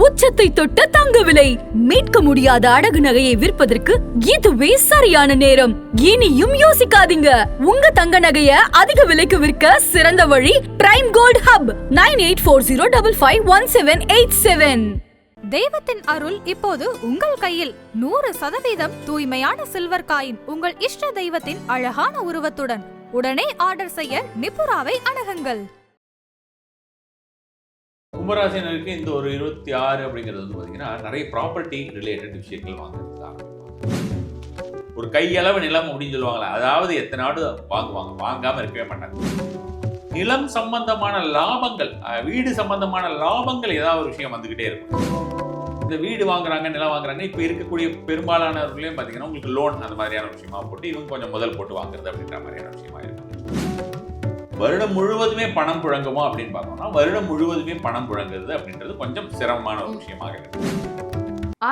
உச்சத்தை தொட்ட தங்க விலை மீட்க முடியாத அடகு நகையை விற்பதற்கு இதுவே சரியான நேரம். இனியும் யோசிக்காதீங்க. உங்க தங்க நகைய அதிக விலைக்கு விற்க சிறந்த வழி பிரைம் கோல்ட் ஹப் 9840551787. தெய்வத்தின் அருள் இப்போது உங்கள் கையில். 100% தூய்மையான சில்வர் காயின் உங்கள் இஷ்ட தெய்வத்தின் அழகான உருவத்துடன் உடனே ஆர்டர் செய்ய நிபுராவை அணுகுங்கள். கும்பராசினருக்கு இந்த ஒரு 26 அப்படிங்கிறது வந்து பார்த்தீங்கன்னா நிறைய ப்ராப்பர்ட்டி ரிலேட்டட் விஷயங்கள் வாங்குறதுக்கு ஆரம்பிப்பாங்க. ஒரு கையளவு நிலம் அப்படின்னு சொல்லுவாங்களே, அதாவது எத்தனை நாடு வாங்குவாங்க, வாங்காமல் இருக்கவே மாட்டாங்க. நிலம் சம்பந்தமான லாபங்கள், வீடு சம்பந்தமான லாபங்கள் ஏதாவது ஒரு விஷயம் வந்துகிட்டே இருக்கும். இந்த வீடு வாங்குறாங்க, நிலம் வாங்குறாங்க, இப்போ இருக்கக்கூடிய பெரும்பாலானவர்களையும் பார்த்தீங்கன்னா உங்களுக்கு லோன் அந்த மாதிரியான விஷயமா போட்டு இவங்க கொஞ்சம் முதல் போட்டு வாங்குறது அப்படின்ற மாதிரியான விஷயமா இருக்கு. வருடம் முழுவதுமே பணம் புழங்குமோ அப்படின்னு பார்த்தோம்னா வருடம் முழுவதுமே பணம் புழங்குறது அப்படின்றது கொஞ்சம் சிரமமான ஒரு விஷயமாக இருக்கு.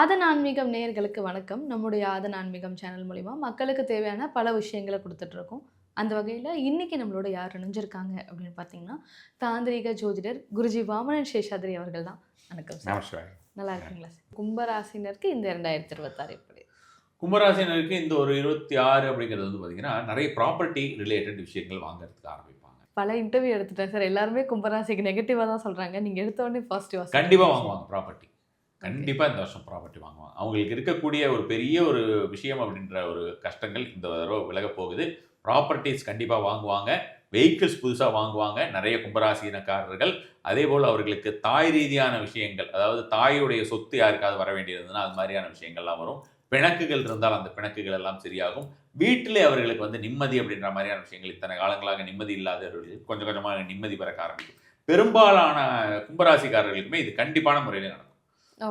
ஆதன் ஆன்மீகம் நேயர்களுக்கு வணக்கம். நம்முடைய ஆதன் ஆன்மீகம் சேனல் மூலிமா மக்களுக்கு தேவையான பல விஷயங்களை கொடுத்துட்டு இருக்கோம். அந்த வகையில் இன்னைக்கு நம்மளோட யார் இணைஞ்சிருக்காங்க அப்படின்னு பார்த்தீங்கன்னா தாந்திரிக ஜோதிடர் குருஜி வாமனன் சேஷாத்ரி அவர்கள் தான். வணக்கம் சார். நல்லா இருக்குங்களா சார்? கும்பராசினருக்கு இந்த 2026 எப்படி? கும்பராசினருக்கு இந்த ஒரு 26 அப்படிங்கிறது வந்து பார்த்தீங்கன்னா நிறைய ப்ராப்பர்ட்டி ரிலேட்டட் விஷயங்கள் வாங்குறதுக்கு ஆரம்பிப்பாங்க. பல இன்டர்வியூ எடுத்துட்டேன் சார், எல்லாருமே கும்பராசிக்கு நெகட்டிவாக தான் சொல்கிறாங்க. நீங்கள் எடுத்த உடனே பாசிட்டிவாக கண்டிப்பாக வாங்குவாங்க. ப்ராப்பர்ட்டி கண்டிப்பாக இந்த வருஷம் ப்ராப்பர்ட்டி வாங்குவாங்க. அவங்களுக்கு இருக்கக்கூடிய ஒரு பெரிய ஒரு விஷயம் அப்படின்ற ஒரு கஷ்டங்கள் இந்த தடவை விலக போகுது. ப்ராப்பர்ட்டிஸ் கண்டிப்பாக வாங்குவாங்க. வெஹிக்கிள்ஸ் புதுசாக வாங்குவாங்க நிறைய கும்பராசினக்காரர்கள். அதே போல் அவர்களுக்கு தாய் ரீதியான விஷயங்கள், அதாவது தாயுடைய சொத்து யாருக்காவது வர வேண்டியிருந்ததுன்னா அது மாதிரியான விஷயங்கள்லாம் வரும். பிணக்குகள் இருந்தால் அந்த பிணக்குகள் எல்லாம் சரியாகும். வீட்டிலே அவர்களுக்கு வந்து நிம்மதி அப்படின்ற மாதிரியான விஷயங்கள், இத்தனை காலங்களாக நிம்மதி இல்லாதவர்களுக்கு கொஞ்சம் கொஞ்சமாக நிம்மதி பெறக்க ஆரம்பிக்கும். பெரும்பாலான கும்பராசிக்காரர்களுக்குமே இது கண்டிப்பான முறையில் நடக்கும்.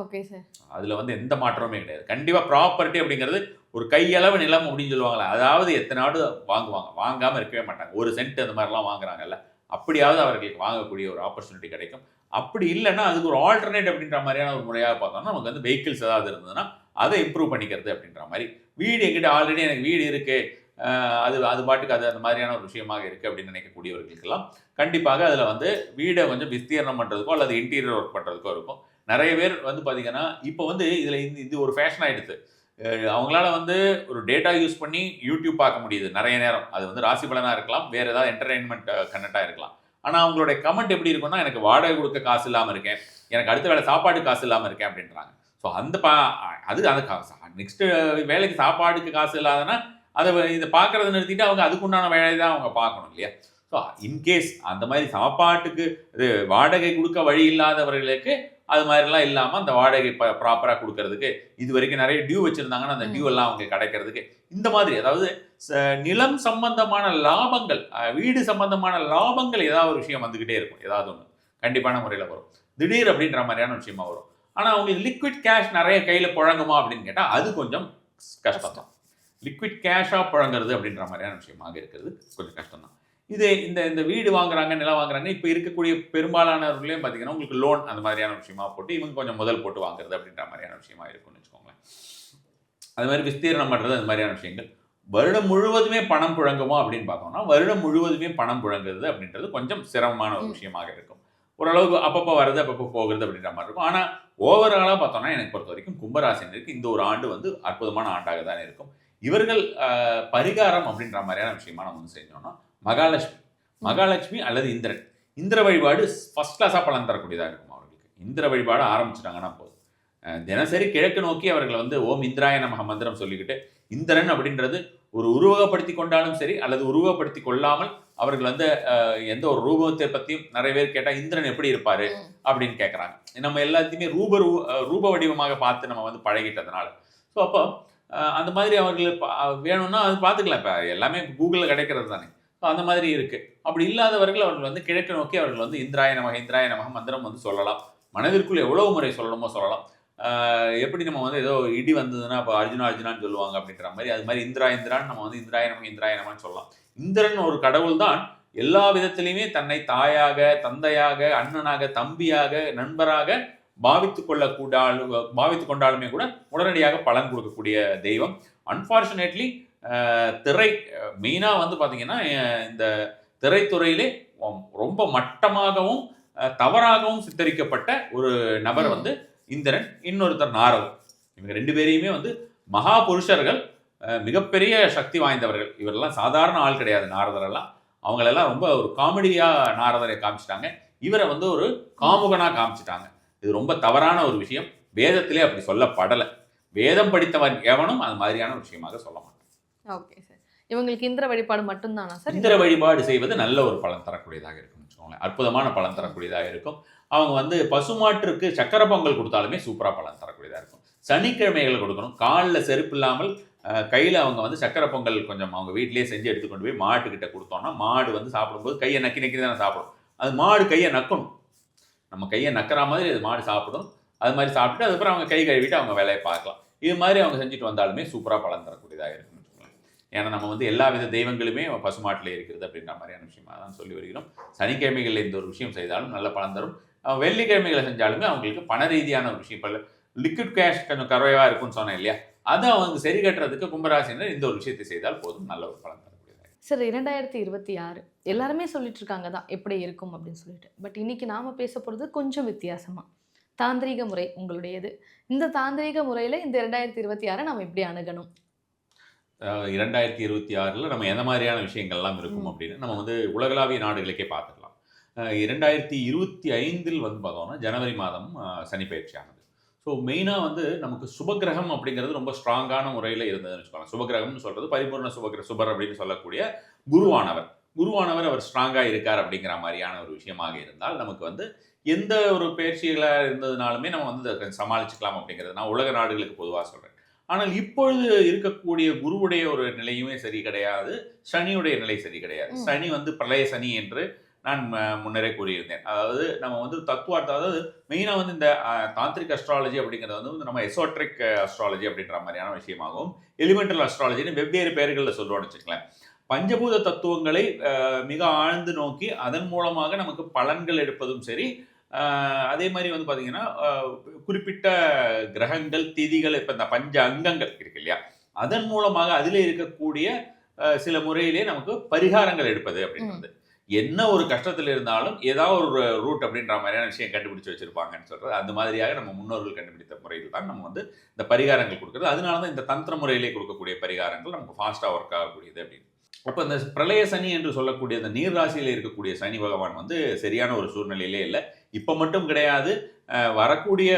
Okay sir. அதில் வந்து எந்த மாற்றமே கிடையாது. கண்டிப்பாக ப்ராப்பர்ட்டி அப்படிங்கிறது ஒரு கையளவு நிலம் அப்படின்னு சொல்லுவாங்களே, அதாவது எத்தனை நாடு வாங்குவாங்க, வாங்காமல் இருக்கவே மாட்டாங்க. ஒரு சென்ட் அந்த மாதிரிலாம் வாங்குறாங்கல்ல, அப்படியாவது அவர்களுக்கு வாங்கக்கூடிய ஒரு ஆப்பர்ச்சுனிட்டி கிடைக்கும். அப்படி இல்லைன்னா அதுக்கு ஒரு ஆல்டர்னேட் அப்படின்ற மாதிரியான ஒரு முறையாக பார்த்தோம்னா நமக்கு வந்து வெஹிக்கிள்ஸ் ஏதாவது இருந்ததுன்னா அதை இம்ப்ரூவ் பண்ணிக்கிறது அப்படின்ற மாதிரி. வீடு எங்கிட்ட ஆல்ரெடி எனக்கு வீடு இருக்குது, அது பாட்டுக்கு அது அந்த மாதிரியான ஒரு விஷயமாக இருக்குது அப்படின்னு நினைக்கக்கூடியவர்களுக்கெல்லாம் கண்டிப்பாக அதில் வந்து வீடை கொஞ்சம் விஸ்தீர்ணம் பண்ணுறதுக்கோ அல்லது இன்டீரியர் ஒர்க் பண்ணுறதுக்கோ இருக்கும். நிறைய பேர் வந்து பார்த்தீங்கன்னா இப்போ வந்து இதில் இது ஒரு ஃபேஷன் ஆகிடுது. அவங்களால வந்து ஒரு டேட்டா யூஸ் பண்ணி யூடியூப் பார்க்க முடியுது நிறைய நேரம். அது வந்து ராசி பலனாக இருக்கலாம், வேறு ஏதாவது என்டர்டெயின்மெண்ட் கண்டென்ட்டாக இருக்கலாம். ஆனால் அவங்களுடைய கமெண்ட் எப்படி இருக்குன்னா, எனக்கு வாடகை கொடுக்க காசு இல்லாமல் இருக்கேன், எனக்கு அடுத்த வேலை சாப்பாடு காசு இல்லாமல் இருக்கேன் அப்படின்றாங்க. ஸோ அந்த நெக்ஸ்ட்டு வேலைக்கு சாப்பாடுக்கு காசு இல்லாதனா அதை இதை பார்க்குறத நிறுத்திட்டு அவங்க அதுக்குண்டான வேலையை தான் அவங்க பார்க்கணும் இல்லையா? ஸோ இன்கேஸ் அந்த மாதிரி சாப்பாட்டுக்கு இது வாடகை கொடுக்க வழி இல்லாதவர்களுக்கு அது மாதிரிலாம் இல்லாமல் அந்த வாடகை ப்ராப்பராக கொடுக்கறதுக்கு, இது வரைக்கும் நிறைய டியூ வச்சுருந்தாங்கன்னா அந்த டியூ எல்லாம் அவங்க கிடைக்கிறதுக்கு இந்த மாதிரி, அதாவது நிலம் சம்பந்தமான லாபங்கள், வீடு சம்பந்தமான லாபங்கள் ஏதாவது ஒரு விஷயம் வந்துக்கிட்டே இருக்கும். ஏதாவது ஒன்று கண்டிப்பான முறையில் வரும். திடீர் அப்படின்ற மாதிரியான விஷயமா வரும். ஆனால் அவங்களுக்கு லிக்விட் கேஷ் நிறைய கையில் புழங்குமா அப்படின்னு கேட்டால் அது கொஞ்சம் கஷ்டம் தான். லிக்விட் கேஷாக புழங்குறது அப்படின்ற மாதிரியான விஷயமாக இருக்கிறது கொஞ்சம் கஷ்டம் தான். இது இந்த வீடு வாங்குறாங்க, நிலம் வாங்குறாங்க, இப்போ இருக்கக்கூடிய பெரும்பாலானவர்களையும் பார்த்தீங்கன்னா உங்களுக்கு லோன் அந்த மாதிரியான விஷயமா போட்டு இவங்க கொஞ்சம் முதல் போட்டு வாங்குறது அப்படின்ற மாதிரியான விஷயமா இருக்கும்னு வச்சுக்கோங்களேன். அது மாதிரி விஸ்தீர்ணம் பண்ணுறது அந்த மாதிரியான விஷயங்கள். வருடம் முழுவதுமே பணம் புழங்குமோ அப்படின்னு பார்த்தோம்னா வருடம் முழுவதுமே பணம் புழங்குறது அப்படின்றது கொஞ்சம் சிரமமான ஒரு விஷயமாக இருக்கும். ஓரளவுக்கு அப்பப்போ வருது அப்பப்போ போகிறது அப்படின்ற மாதிரி இருக்கும். ஆனால் ஓவராலாக பார்த்தோம்னா எனக்கு பொறுத்த வரைக்கும் கும்பராசினருக்கு இந்த ஒரு ஆண்டு வந்து அற்புதமான ஆண்டாக தான் இருக்கும். இவர்கள் பரிகாரம் அப்படின்ற மாதிரியான விஷயமா நம்ம வந்து செஞ்சோம்னா மகாலட்சுமி அல்லது இந்திர வழிபாடு ஃபர்ஸ்ட் கிளாஸாக பலன் தரக்கூடியதாக இருக்கும். அவர்களுக்கு இந்திர வழிபாடு ஆரம்பிச்சிட்டாங்கன்னா போதும். தினசரி கிழக்கு நோக்கி அவர்கள் வந்து ஓம் இந்திராய நமக மந்திரம் சொல்லிக்கிட்டு, இந்திரன் அப்படின்றது ஒரு உருவகப்படுத்தி கொண்டாலும் சரி அல்லது உருவகப்படுத்தி கொள்ளாமல் அவர்கள் வந்து எந்த ஒரு ரூபத்தை பற்றியும் நிறைய பேர் கேட்டால் இந்திரன் எப்படி இருப்பார் அப்படின்னு கேட்குறாங்க. நம்ம எல்லாத்தையுமே ரூப வடிவமாக பார்த்து நம்ம வந்து பழகிட்டதுனால. ஸோ அப்போ அந்த மாதிரி அவர்கள் வேணும்னா அது பார்த்துக்கலாம். இப்போ எல்லாமே கூகுளில் கிடைக்கிறது தானே. ஸோ அந்த மாதிரி இருக்குது. அப்படி இல்லாதவர்கள் அவர்கள் வந்து கிழக்கு நோக்கி அவர்கள் வந்து இந்திராய நமக மந்திரம் வந்து சொல்லலாம். மனதிற்குள் எவ்வளவு முறை சொல்லணுமோ சொல்லலாம். எப்படி நம்ம வந்து ஏதோ இடி வந்ததுன்னா இப்போ அர்ஜுனான்னு சொல்லுவாங்க அப்படின்ற மாதிரி, அது மாதிரி இந்திரான்னு நம்ம வந்து இந்திராய நமன்னு சொல்லலாம். இந்திரன் ஒரு கடவுள் தான். எல்லா விதத்திலையுமே தன்னை தாயாக, தந்தையாக, அண்ணனாக, தம்பியாக, நண்பராக பாவித்து கொண்டாலுமே கூட உடனடியாக பலன் கொடுக்கக்கூடிய தெய்வம். அன்ஃபார்ச்சுனேட்லி திரை மெயினாக வந்து பார்த்தீங்கன்னா இந்த திரைத்துறையிலே ரொம்ப மட்டமாகவும் தவறாகவும் சித்தரிக்கப்பட்ட ஒரு நபர் வந்து இந்திரன், இன்னொருத்தர் நாரதர். இவங்க 2 பேரையுமே வந்து மகா புருஷர்கள், மிகப்பெரிய சக்தி வாய்ந்தவர்கள். இவரெல்லாம் சாதாரண ஆள் கிடையாது நாரதரெல்லாம். அவங்களெல்லாம் ரொம்ப ஒரு காமெடியா நாரதரை காமிச்சிட்டாங்க. இவரை வந்து ஒரு காமுகனா காமிச்சிட்டாங்க. இது ரொம்ப தவறான ஒரு விஷயம். வேதத்திலே அப்படி சொல்லப்படலை. வேதம் படித்தவன் எவனும் அது மாதிரியான விஷயமாக சொல்ல மாட்டான். Okay sir. இவங்களுக்கு இந்திர வழிபாடு மட்டும்தானா சார்? இந்திர வழிபாடு செய்வது நல்ல ஒரு பலன் தரக்கூடியதாக இருக்கும் வச்சுக்கோங்களேன். அற்புதமான பலன் தரக்கூடியதாக இருக்கும். அவங்க வந்து பசுமாட்டிற்கு சக்கரை பொங்கல் கொடுத்தாலுமே சூப்பரா பலன் தரக்கூடியதாக இருக்கும். சனிக்கிழமைகள் கொடுக்கணும். காலில் செருப்பு இல்லாமல் கையில் அவங்க வந்து சக்கரை பொங்கல் கொஞ்சம் அவங்க வீட்டிலேயே செஞ்சு எடுத்துக்கொண்டு போய் மாட்டுக்கிட்ட கொடுத்தோம்னா மாடு வந்து சாப்பிடும்போது கையை நக்கி நக்கி தானே சாப்பிடும். அது மாடு கையை நக்கணும். நம்ம கையை நக்கிற மாதிரி அது மாடு சாப்பிடும். அது மாதிரி சாப்பிட்டு அதுக்கப்புறம் அவங்க கை கழுவிட்டு அவங்க வேலையை பார்க்கலாம். இது மாதிரி அவங்க செஞ்சுட்டு வந்தாலுமே சூப்பராக பலன் தரக்கூடியதாக இருக்குன்னு வச்சுக்கோங்களேன். ஏன்னா நம்ம வந்து எல்லா வித தெய்வங்களுமே பசுமாட்டில் இருக்கிறது அப்படின்ற மாதிரியான விஷயமாக தான் சொல்லி வருகிறோம். சனிக்கிழமைகளில் இந்த ஒரு விஷயம் செய்தாலும் நல்ல பலன் தரும். வெள்ளிக்கிழமைகளை செஞ்சாலுமே அவங்களுக்கு பண ரீதியான ஒரு விஷயம். இப்போ லிக்விட் கேஷ் கொஞ்சம் குறைவாக இருக்குன்னு சொன்னேன் இல்லையா, அதை அவங்க சரி கட்டுறதுக்கு கும்பராசினர் இந்த ஒரு விஷயத்தை செய்தால் போதும், நல்ல ஒரு பலன் தரக்கூடியதாக. சார் 2026 எல்லாருமே சொல்லிட்டு இருக்காங்க தான் எப்படி இருக்கும் அப்படின்னு சொல்லிட்டு. பட் இன்னைக்கு நாம பேச போகிறது கொஞ்சம் வித்தியாசமா. தாந்திரீக முறை உங்களுடையது. இந்த தாந்திரீக முறையில் இந்த 2026 நம்ம எப்படி அணுகணும்? 2026 நம்ம எந்த மாதிரியான விஷயங்கள்லாம் இருக்கும் அப்படின்னு நம்ம வந்து உலகளாவிய நாடுகளுக்கே பார்த்துக்கலாம். 2025 வந்து பார்த்தோம்னா ஜனவரி மாதம் சனி பயிற்சியானது. ஸோ மெயினாக வந்து நமக்கு சுபகிரகம் அப்படிங்கிறது ரொம்ப ஸ்ட்ராங்கான முறையில் இருந்ததுன்னு வச்சுக்கோங்க. சுபகிரகம்னு சொல்கிறது பரிபூர்ண சுபர் அப்படின்னு சொல்லக்கூடிய குருவானவர் அவர் ஸ்ட்ராங்காக இருக்கார் அப்படிங்கிற மாதிரியான ஒரு விஷயமாக இருந்தால் நமக்கு வந்து எந்த ஒரு பயிற்சிகளாக இருந்ததுனாலுமே நம்ம வந்து அதை சமாளிச்சுக்கலாம் அப்படிங்கிறது நான் உலக நாடுகளுக்கு பொதுவாக சொல்கிறேன். ஆனால் இப்பொழுது இருக்கக்கூடிய குருவுடைய ஒரு நிலையுமே சரி கிடையாது, சனியுடைய நிலை சரி கிடையாது. சனி வந்து பிரளய சனி என்று நான் முன்னரே கூறியிருந்தேன். அதாவது நம்ம வந்து தத்துவார்த்தம், அதாவது மெயினாக வந்து இந்த தாந்திரிக் அஸ்ட்ராலஜி அப்படிங்கிறது வந்து நம்ம எசோட்ரிக் அஸ்ட்ராலஜி அப்படின்ற மாதிரியான விஷயமாகவும் எலிமெண்டல் அஸ்ட்ராலஜின்னு வெவ்வேறு பெயர்களில் சொல்லுவோம்னு வச்சுக்கலாம். பஞ்சபூத தத்துவங்களை மிக ஆழ்ந்து நோக்கி அதன் மூலமாக நமக்கு பலன்கள் எடுப்பதும் சரி, அதே மாதிரி வந்து பார்த்தீங்கன்னா குறிப்பிட்ட கிரகங்கள் திதிகள் இப்போ இந்த பஞ்ச அங்கங்கள் இருக்கு இல்லையா, அதன் மூலமாக அதில் இருக்கக்கூடிய சில முறையிலே நமக்கு பரிகாரங்கள் எடுப்பது அப்படின்றது. என்ன ஒரு கஷ்டத்தில் இருந்தாலும் ஏதாவது ஒரு ரூட் அப்படின்ற மாதிரியான விஷயம் கண்டுபிடிச்சு வச்சிருப்பாங்கன்னு சொல்றது. அந்த மாதிரியாக நம்ம முன்னோர்கள் கண்டுபிடித்த முறையில் தான் நம்ம வந்து இந்த பரிகாரங்கள் கொடுக்குறது. அதனால தான் இந்த தந்திர முறையிலே கொடுக்கக்கூடிய பரிகாரங்கள் நமக்கு ஃபாஸ்ட்டாக ஒர்க் ஆகக்கூடியது அப்படின்னு. அப்போ இந்த பிரளய சனி என்று சொல்லக்கூடிய இந்த நீர் ராசியில் இருக்கக்கூடிய சனி பகவான் வந்து சரியான ஒரு சூழ்நிலையிலே இல்லை. இப்போ மட்டும் கிடையாது, வரக்கூடிய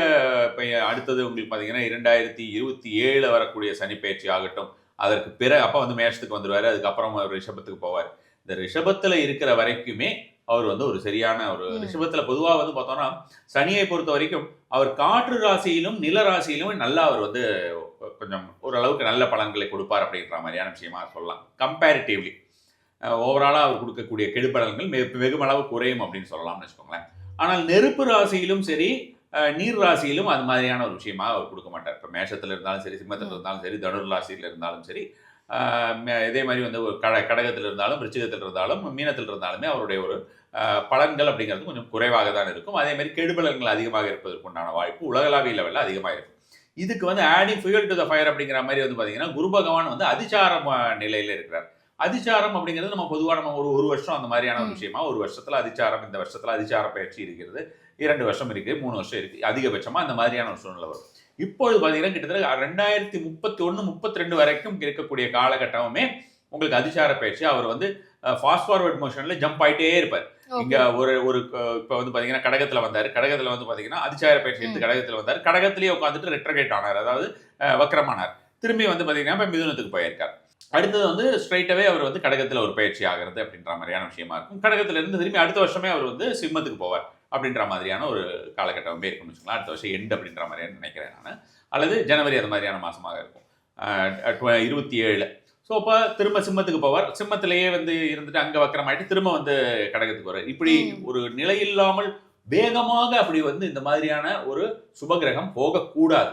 இப்போ அடுத்தது உங்களுக்கு பார்த்தீங்கன்னா 2027 வரக்கூடிய சனி பயிற்சி ஆகட்டும், அதற்கு பிறகு அப்போ வந்து மேஷத்துக்கு வந்துடுவார், அதுக்கப்புறம் அவர் ரிஷபத்துக்கு போவார். இந்த ரிஷபத்தில் இருக்கிற வரைக்குமே அவர் வந்து ஒரு சரியான ஒரு ரிஷபத்தில் பொதுவாக வந்து பார்த்தோம்னா சனியை பொறுத்த வரைக்கும் அவர் காற்று ராசியிலும் நில ராசியிலும் நல்லா அவர் வந்து கொஞ்சம் ஓரளவுக்கு நல்ல பலன்களை கொடுப்பார் அப்படின்ற மாதிரியான விஷயமா சொல்லலாம். கம்பேரிட்டிவ்லி ஓவராலாக அவர் கொடுக்கக்கூடிய கெடுபலன்கள் வெகுமளவு குறையும் அப்படின்னு சொல்லலாம்னு வச்சுக்கோங்களேன். ஆனால் நெருப்பு ராசியிலும் சரி நீர் ராசியிலும் அது மாதிரியான ஒரு விஷயமா அவர் கொடுக்க மாட்டார். இப்போ மேஷத்தில் இருந்தாலும் சரி, சிம்மத்தில் இருந்தாலும் சரி, தனுர் ராசியில் இருந்தாலும் சரி, இதே மாதிரி வந்து ஒரு கடகத்தில் இருந்தாலும், விருச்சிகத்தில் இருந்தாலும், மீனத்தில் இருந்தாலுமே அவருடைய ஒரு பலன்கள் அப்படிங்கிறது கொஞ்சம் குறைவாக தான் இருக்கும். அதே மாதிரி கெடுபலன்கள் அதிகமாக இருப்பதற்குண்டான வாய்ப்பு உலகளாவிய லெவலில் அதிகமாக இருக்கும். இதுக்கு வந்து adding fuel to the fire அப்படிங்கிற மாதிரி வந்து பார்த்தீங்கன்னா குரு பகவான் வந்து அதிசாரம் நிலையில் இருக்கிறார். அதிசாரம் அப்படிங்கிறது நம்ம பொதுவாக நம்ம ஒரு வருஷம் அந்த மாதிரியான ஒரு விஷயமா, ஒரு வருஷத்தில் அதிசாரம், இந்த வருஷத்தில் அதிசார பயிற்சி இருக்கிறது, 2 வருஷம் இருக்குது, 3 வருஷம் இருக்குது, அதிகபட்சமாக அந்த மாதிரியான ஒரு சூழ்நிலை வரும். இப்பொழுது பார்த்தீங்கன்னா கிட்டத்தட்ட 2031-32 வரைக்கும் இருக்கக்கூடிய காலகட்டமுமே உங்களுக்கு அதிசார பயிற்சி. அவர் வந்து ஃபாஸ்ட் ஃபார்வர்ட் மோஷனில் ஜம்ப் ஆகிட்டே இருப்பார். இங்கே ஒரு இப்போ வந்து பார்த்தீங்கன்னா கடகத்தில் வந்தார், கடகத்தில் வந்து பார்த்தீங்கன்னா அதிசார பயிற்சி எடுத்து கடகத்தில் வந்தார், கடகத்திலேயே உட்காந்துட்டு ரெட்ரோகேட் ஆனார், அதாவது வக்ரமானார். திரும்பி வந்து பார்த்தீங்கன்னா இப்போ மிதுனத்துக்கு போயிருக்கார். அடுத்தது வந்து ஸ்ட்ரைட்டாகவே அவர் வந்து கடகத்தில் ஒரு பயிற்சி ஆகிறது அப்படின்ற மாதிரியான விஷயமா இருக்கும். கடகத்திலிருந்து திரும்பி அடுத்த வருஷமே அவர் வந்து சிம்மத்துக்கு போவார் அப்படின்ற மாதிரியான ஒரு காலகட்டம் இருக்குன்னு வச்சுக்கலாம். அடுத்த வருஷம் எண்டு அப்படின்ற மாதிரியான நினைக்கிறேன் நான், அல்லது ஜனவரி அந்த மாதிரியான மாதமாக இருக்கும் 27. ஸோ அப்போ திரும்ப சிம்மத்துக்கு போவார், சிம்மத்திலேயே வந்து இருந்துட்டு அங்கே வக்கரமாயிட்டு திரும்ப வந்து கடகத்துக்கு வர்றார். இப்படி ஒரு நிலை இல்லாமல் வேகமாக அப்படி வந்து இந்த மாதிரியான ஒரு சுபகிரகம் போகக்கூடாது.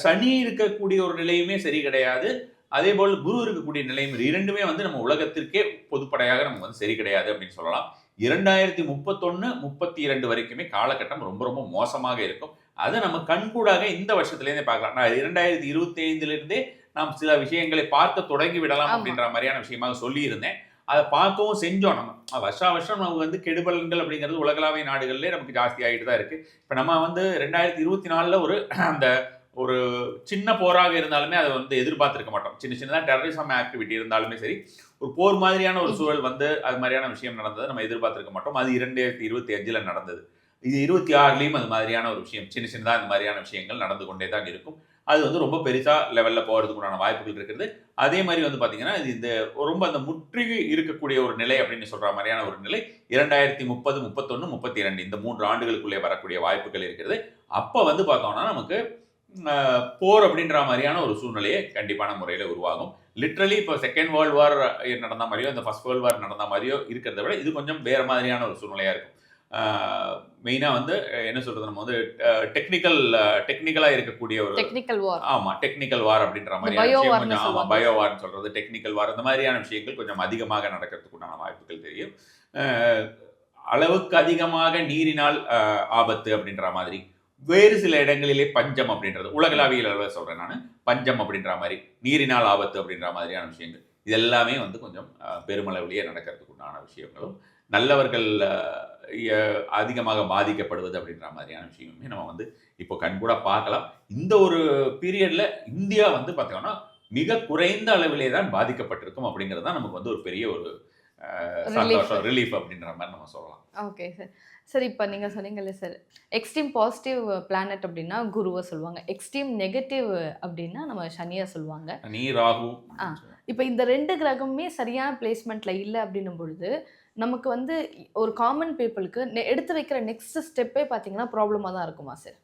சனி இருக்கக்கூடிய ஒரு நிலையுமே சரி கிடையாது, அதே போல் குரு இருக்கக்கூடிய நிலையும் இரண்டுமே வந்து நம்ம உலகத்திற்கே பொதுப்படையாக நமக்கு வந்து சரி கிடையாது அப்படின்னு சொல்லலாம். 2031-32 வரைக்குமே காலகட்டம் ரொம்ப ரொம்ப மோசமாக இருக்கும். அதை நம்ம கண்கூடாக இந்த வருஷத்துலேருந்தே பார்க்கலாம். நான் 2025 நாம் சில விஷயங்களை பார்க்க தொடங்கி விடலாம் அப்படின்ற மாதிரியான விஷயமாக சொல்லியிருந்தேன். அதை பார்க்கவும் செஞ்சோம். நம்ம வருஷம் நமக்கு வந்து கெடுபலன்கள் அப்படிங்கிறது உலகளாவிய நாடுகள்லேயே நமக்கு ஜாஸ்தி ஆகிட்டு தான் இருக்குது. இப்போ நம்ம வந்து 2024 ஒரு அந்த ஒரு சின்ன போராக இருந்தாலுமே அதை வந்து எதிர்பார்த்துருக்க மாட்டோம். சின்னதாக டெரரிசம் ஆக்டிவிட்டி இருந்தாலுமே சரி, ஒரு போர் மாதிரியான ஒரு சூழல் வந்து அது மாதிரியான விஷயம் நடந்தது நம்ம எதிர்பார்த்துருக்க மாட்டோம். அது 2025 நடந்தது. இது 26லையும் அது மாதிரியான ஒரு விஷயம் சின்னதாக இந்த மாதிரியான விஷயங்கள் நடந்து கொண்டே தான் இருக்கும். அது வந்து ரொம்ப பெருசாக லெவலில் போகிறதுக்கு உண்டான வாய்ப்புகள் இருக்குது. அதே மாதிரி வந்து பார்த்தீங்கன்னா இது இந்த ரொம்ப அந்த முற்றுகை இருக்கக்கூடிய ஒரு நிலை அப்படின்னு சொல்கிற மாதிரியான ஒரு நிலை 2030, 31, 32 இந்த 3 ஆண்டுகளுக்குள்ளே வரக்கூடிய வாய்ப்புகள் இருக்கிறது. அப்போ வந்து பார்த்தோம்னா நமக்கு போர் அப்படின்ற மாதிரியான ஒரு சூழ்நிலையை கண்டிப்பான முறையில் உருவாகும். லிட்ரலி இப்போ செகண்ட் வேர்ல்டு வார் நடந்த மாதிரியோ இந்த ஃபர்ஸ்ட் வேர்ல்டு வார் நடந்த மாதிரியோ இருக்கிறத விட இது கொஞ்சம் வேறு மாதிரியான ஒரு சூழ்நிலையாக இருக்கும். மெயினாக வந்து என்ன சொல்கிறது, நம்ம வந்து டெக்னிக்கலாக இருக்கக்கூடிய ஒரு டெக்னிக்கல் வார். ஆமாம், டெக்னிக்கல் வார் அப்படின்ற மாதிரியான விஷயம் கொஞ்சம், ஆமாம், பயோ வார்னு சொல்கிறது, டெக்னிக்கல் வார் இந்த மாதிரியான விஷயங்கள் கொஞ்சம் அதிகமாக நடக்கிறதுக்கு உண்டான வாய்ப்புகள் தெரியும். அளவுக்கு அதிகமாக நீரினால் ஆபத்து அப்படின்ற மாதிரி, வேறு சில இடங்களிலே பஞ்சம் அப்படின்றது உலகளாவிய அளவில் சொல்கிறேன் நான், பஞ்சம் அப்படின்ற மாதிரி, நீரினால் ஆபத்து அப்படின்ற மாதிரியான விஷயங்கள் இது எல்லாமே வந்து கொஞ்சம் பெருமளவிலேயே நடக்கிறதுக்கு உண்டான விஷயங்களும், நல்லவர்கள் அதிகமாக பாதிக்கப்படுவது அப்படின்ற மாதிரியான விஷயமே நம்ம வந்து இப்போ கண்கூட பார்க்கலாம். இந்த ஒரு பீரியடில் இந்தியா வந்து பார்த்தீங்கன்னா மிக குறைந்த அளவிலே தான் பாதிக்கப்பட்டிருக்கும் அப்படிங்கிறது தான் நமக்கு வந்து ஒரு பெரிய ஒரு சந்தோஷம், ரிலீஃப் அப்படின்ற மாதிரி நம்ம சொல்லலாம். Okay sir. சார் இப்போ நீங்கள் சொன்னீங்கல்ல சார், எக்ஸ்ட்ரீம் பாசிட்டிவ் பிளானட் அப்படின்னா குருவை சொல்லுவாங்க, எக்ஸ்ட்ரீம் நெகட்டிவ் அப்படின்னா நம்ம சனியை சொல்லுவாங்க, நீ ராகு. இப்போ இந்த 2 கிரகமுமே சரியான பிளேஸ்மெண்ட்டில் இல்லை அப்படின்னும் பொழுது நமக்கு வந்து ஒரு காமன் பீப்புளுக்கு எடுத்து வைக்கிற நெக்ஸ்ட் ஸ்டெப்பே பார்த்தீங்கன்னா ப்ராப்ளமாக தான் இருக்குமா சார்?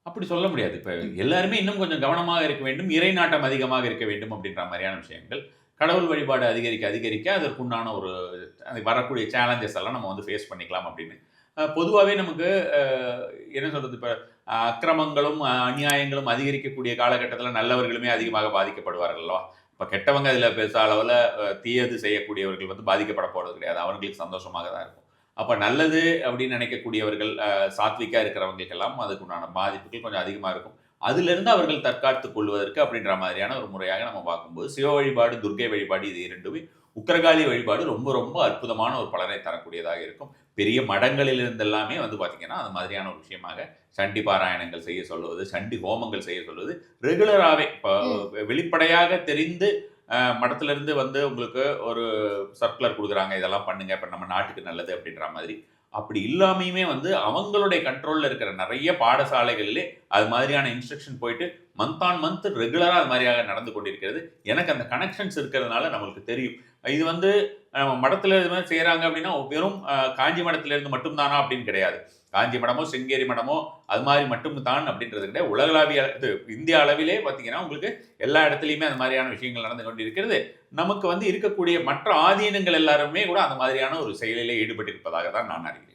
அப்படி சொல்ல முடியாது. இப்போ எல்லாருமே இன்னும் கொஞ்சம் கவனமாக இருக்க வேண்டும், இறை நாட்டம் அதிகமாக இருக்க வேண்டும் அப்படின்ற மாதிரியான விஷயங்கள், கடவுள் வழிபாடு அதிகரிக்க அதற்குண்டான ஒரு வரக்கூடிய சேலஞ்சஸ் எல்லாம் நம்ம வந்து ஃபேஸ் பண்ணிக்கலாம் அப்படின்னு. பொதுவாகவே நமக்கு என்ன சொல்கிறது, இப்போ அக்கிரமங்களும் அநியாயங்களும் அதிகரிக்கக்கூடிய காலகட்டத்தில் நல்லவர்களுமே அதிகமாக பாதிக்கப்படுவார்கள்வா. இப்போ கெட்டவங்க அதில் பெருசா அளவில் தீயது செய்யக்கூடியவர்கள் வந்து பாதிக்கப்பட போகிறது கிடையாது, அவர்களுக்கு சந்தோஷமாக தான் இருக்கும். அப்போ நல்லது அப்படின்னு நினைக்கக்கூடியவர்கள், சாத்விக்காக இருக்கிறவங்களுக்கெல்லாம் அதுக்குண்டான பாதிப்புகள் கொஞ்சம் அதிகமாக இருக்கும். அதிலிருந்து அவர்கள் தற்காத்துக் கொள்வதற்கு அப்படின்ற மாதிரியான ஒரு முறையாக நம்ம பார்க்கும்போது சிவ வழிபாடு, துர்க்கை வழிபாடு இது இரண்டுமே, உக்கிரகாளி வழிபாடு ரொம்ப ரொம்ப அற்புதமான ஒரு பலனை தரக்கூடியதாக இருக்கும். பெரிய மடங்களிலிருந்து எல்லாமே வந்து பார்த்திங்கன்னா அது மாதிரியான ஒரு விஷயமாக சண்டி பாராயணங்கள் செய்ய சொல்லுவது, சண்டி ஹோமங்கள் செய்ய சொல்லுவது ரெகுலராகவே. இப்போ வெளிப்படையாக தெரிந்து மடத்திலிருந்து வந்து உங்களுக்கு ஒரு சர்க்குலர் கொடுக்குறாங்க, இதெல்லாம் பண்ணுங்க, இப்போ நம்ம நாட்டுக்கு நல்லது அப்படின்ற மாதிரி. அப்படி இல்லாமையுமே வந்து அவங்களுடைய கண்ட்ரோலில் இருக்கிற நிறைய பாடசாலைகளிலே அது மாதிரியான இன்ஸ்ட்ரக்ஷன் போயிட்டு மந்த் ஆன் மந்த் ரெகுலராக அது மாதிரியாக நடந்து கொண்டிருக்கிறது. எனக்கு அந்த கனெக்ஷன்ஸ் இருக்கிறதுனால நம்மளுக்கு தெரியும். இது வந்து நம்ம மடத்தில் இது மாதிரி செய்கிறாங்க அப்படின்னா வெறும் காஞ்சி மடத்திலிருந்து மட்டும்தானா அப்படின்னு கிடையாது. காஞ்சி மடமோ சிங்கேரி மடமோ அது மாதிரி மட்டும் தான் அப்படின்றது கிடையாது. உலகளாவிய இது இந்திய அளவிலே பார்த்தீங்கன்னா உங்களுக்கு எல்லா இடத்துலையுமே அந்த மாதிரியான விஷயங்கள் நடந்து கொண்டு இருக்கிறது. நமக்கு வந்து இருக்கக்கூடிய மற்ற ஆதீனங்கள் எல்லாருமே கூட அந்த மாதிரியான ஒரு செயலிலே ஈடுபட்டிருப்பதாக தான் நான் அறிகிறேன்.